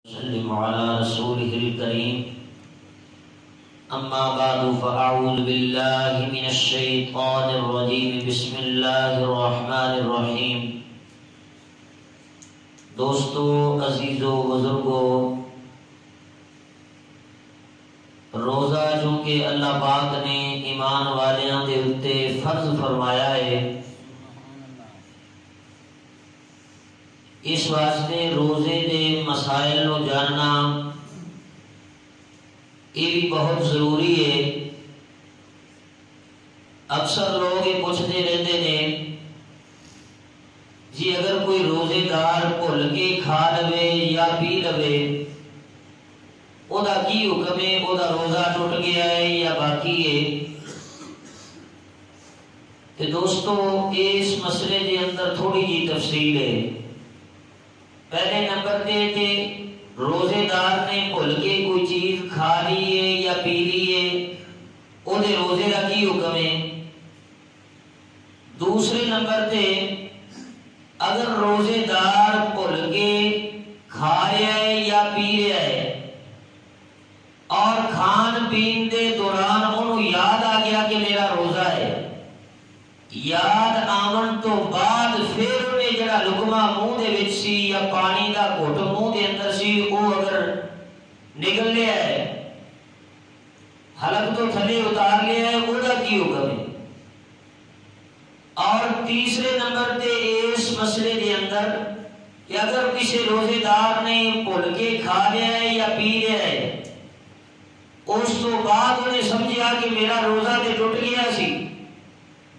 وسلم على رسوله الكريم أما بعد فأعوذ بالله من الشيطان الرجيم بسم الله الرحمن الرحيم دوستو عزیزو بزرگو روزہ چونکہ اللہ پاک نے ایمان والیاں دے اتے فرض فرمایا ہے، اس واسطے روزے دے مسائل نو جاننا یہ بھی بہت ضروری ہے۔ اکثر لوگ یہ پوچھتے رہتے ہیں جی اگر کوئی روزے دار بھول کے کھا لوے یا پی لوے او دا کی حکم ہے، او دا روزہ ٹوٹ گیا ہے یا باقی ہے؟ کہ دوستو اس مسئلے کے اندر تھوڑی جی تفصیل ہے۔ پہلے نمبر تے کہ روزے دار نے بھول کے کوئی چیز کھا لی ہے یا پی لی ہے، او دے روزے کا کی حکم ہے؟ دوسرے نمبر تے اگر روزے دار بھول کے کھا رہا ہے یا پی رہا ہے اور کھان پین دے دوران انہوں یاد آ گیا کہ میرا روزہ ہے، یاد آمن تو بعد پھر انہیں جڑا لقمہ منہ دے وچ سی یا پانی دا گھٹ منہ دے اندر سی وہ اگر نکل لیا ہے، حلق تو تھلے اتار لیا ہے، وہ دا کی حکم ہے؟ اور تیسرے نمبر تے اس مسئلے دے اندر کہ اگر کسی روزے دار نے بھول کے کھا لیا ہے یا پی لیا ہے، اس تو بعد انہیں سمجھا کہ میرا روزہ تے ٹوٹ گیا سی،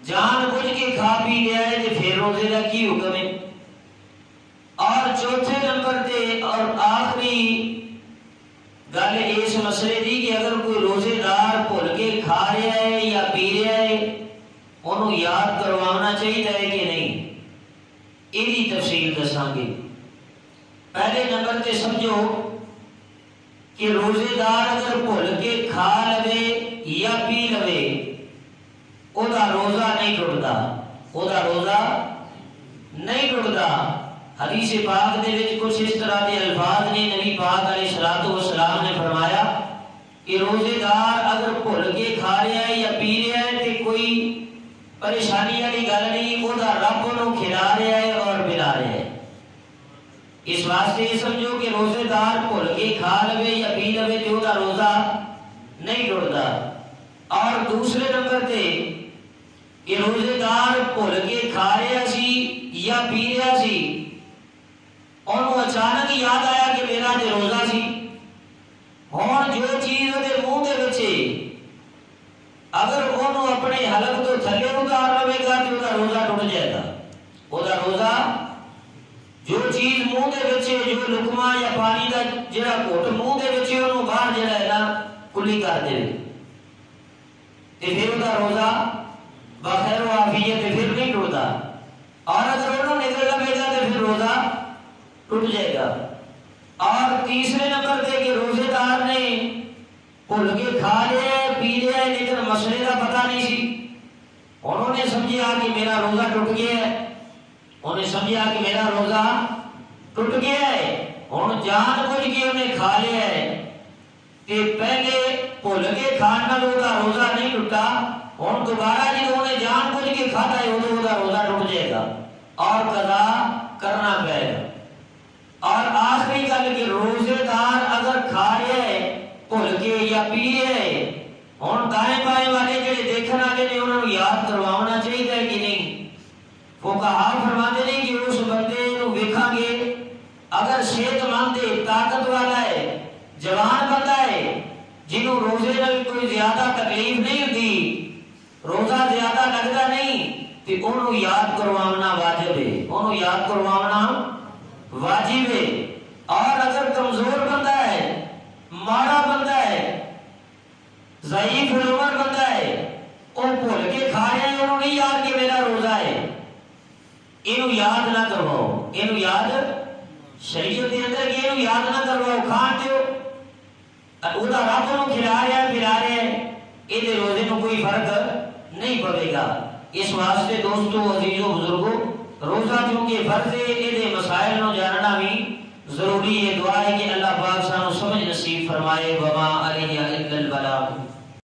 جان بوجھ کے کھا پی لیا ہے تو پھر روزے کا کی حکم ہے؟ اور چوتھے نمبر تے اور آخری گل اس مسئلے دی کہ اگر کوئی روزے دار بھول کے کھا رہا ہے یا پی رہا ہے انہوں یاد کروانا چاہیے کہ نہیں، یہ تفصیل دساں گے۔ پہلے نمبر تے سمجھو کہ روزے دار اگر بھول کے کھا لوے یا پی لوے او دا روزہ نہیں ٹوٹدا، او دا روزہ نہیں ٹوٹدا۔ حدیث پاک دے وچ کچھ اس طرح دے الفاظ نے، نبی پاک علیہ الصلوۃ والسلام نے فرمایا کہ روزے دار اگر بھول کے کھا رہا ہے یا پی رہا ہے تے کوئی پریشانی والی گل نہیں، او دا رب انہوں کھلا رہا ہے اور پلا رہا ہے۔ اس واسطے یہ سمجھو کہ روزے دار بھول کے کھا لوے یا پی لوے تے او دا روزہ نہیں ٹوٹدا۔ اور دوسرے نمبر تے کہ روزے دار بھول کے کھا رہا سی یا پی رہا سی، انہوں اچانک یاد آیا کہ میرا تے روزہ سی، ہون جو چیز دے منہ دے وچے اگر انہوں اپنے حلق تو تھلے اتار لوے گا تو دا روزہ ٹوٹ جائے گا۔ او دا روزہ جو چیز منہ دے وچے، جو لقمہ یا پانی دا جڑا گھٹ منہ دے وچے انہوں باہر جڑا ہے نا کلی کر دے تے پھر او دا روزہ بخیر و عافیت پھر نہیں ٹوٹتا، اور اگر انہوں نکل لگے گا تو پھر روزہ ٹوٹ جائے گا۔ اور تیسرے نمبر پہ کہ روزے دار نے بھول کے کھا لیا ہے پی لیا ہے لیکن مسئلے کا پتہ نہیں سی، انہوں نے سمجھا کہ میرا روزہ ٹوٹ گیا ہے، انہوں نے سمجھا کہ میرا روزہ ٹوٹ گیا ہے، انہوں جان بوجھ کے انہیں کھا لیا ہے کہ پہلے بھول کے کھانا کا روزہ نہیں ٹوٹا، اور دوبارہ جب انہوں نے جان بوجھ کے کھاتا ہے وہ روزہ ٹوٹ جائے گا اور قضا کرنا پڑے گا۔ اور آخری گل کہ روزے دار اگر کھا رہا ہے بھول کے یا پی رہا ہے، ہوں دائیں بائیں والے جڑے دیکھنے والے نے انہوں نے یاد کروانا چاہیے کہ نہیں؟ فقہاء فرماتے ہیں کہ اس بندے نو ویکھاں گے اگر صحت مند ہے، طاقت والا ہے، جوان بندہ ہے، جنہوں روزے نال کوئی زیادہ تکلیف نہیں ہوتی، روزہ زیادہ لگتا نہیں، تو انہوں یاد کروانا واجب ہے، انہوں یاد کروانا واجب ہے۔ اور اگر کمزور بندہ ہے، ماڑا بندہ ہے، ضعیف العمر بندہ ہے، وہ بھول کے کھا رہے ہیں، انہوں نہیں یاد کہ میرا روزہ ہے، انہوں یاد نہ کرواؤ، انہوں یاد شریعت کے اندر کہ انہوں یاد نہ کرواؤ، کھان دیو، وہ دا رب انہوں کھلا رہا ہے پلا رہا ہے، یہ روزے میں کوئی فرق نہیں پڑے گا۔ اس واسطے دوستو عزیزو بزرگو روزہ چونکہ فرض ہے، یہ مسائل نو جاننا بھی ضروری یہ دعا ہے کہ اللہ پاک سانو سمجھ نصیب فرمائے. وما علیہ الا البلاغ.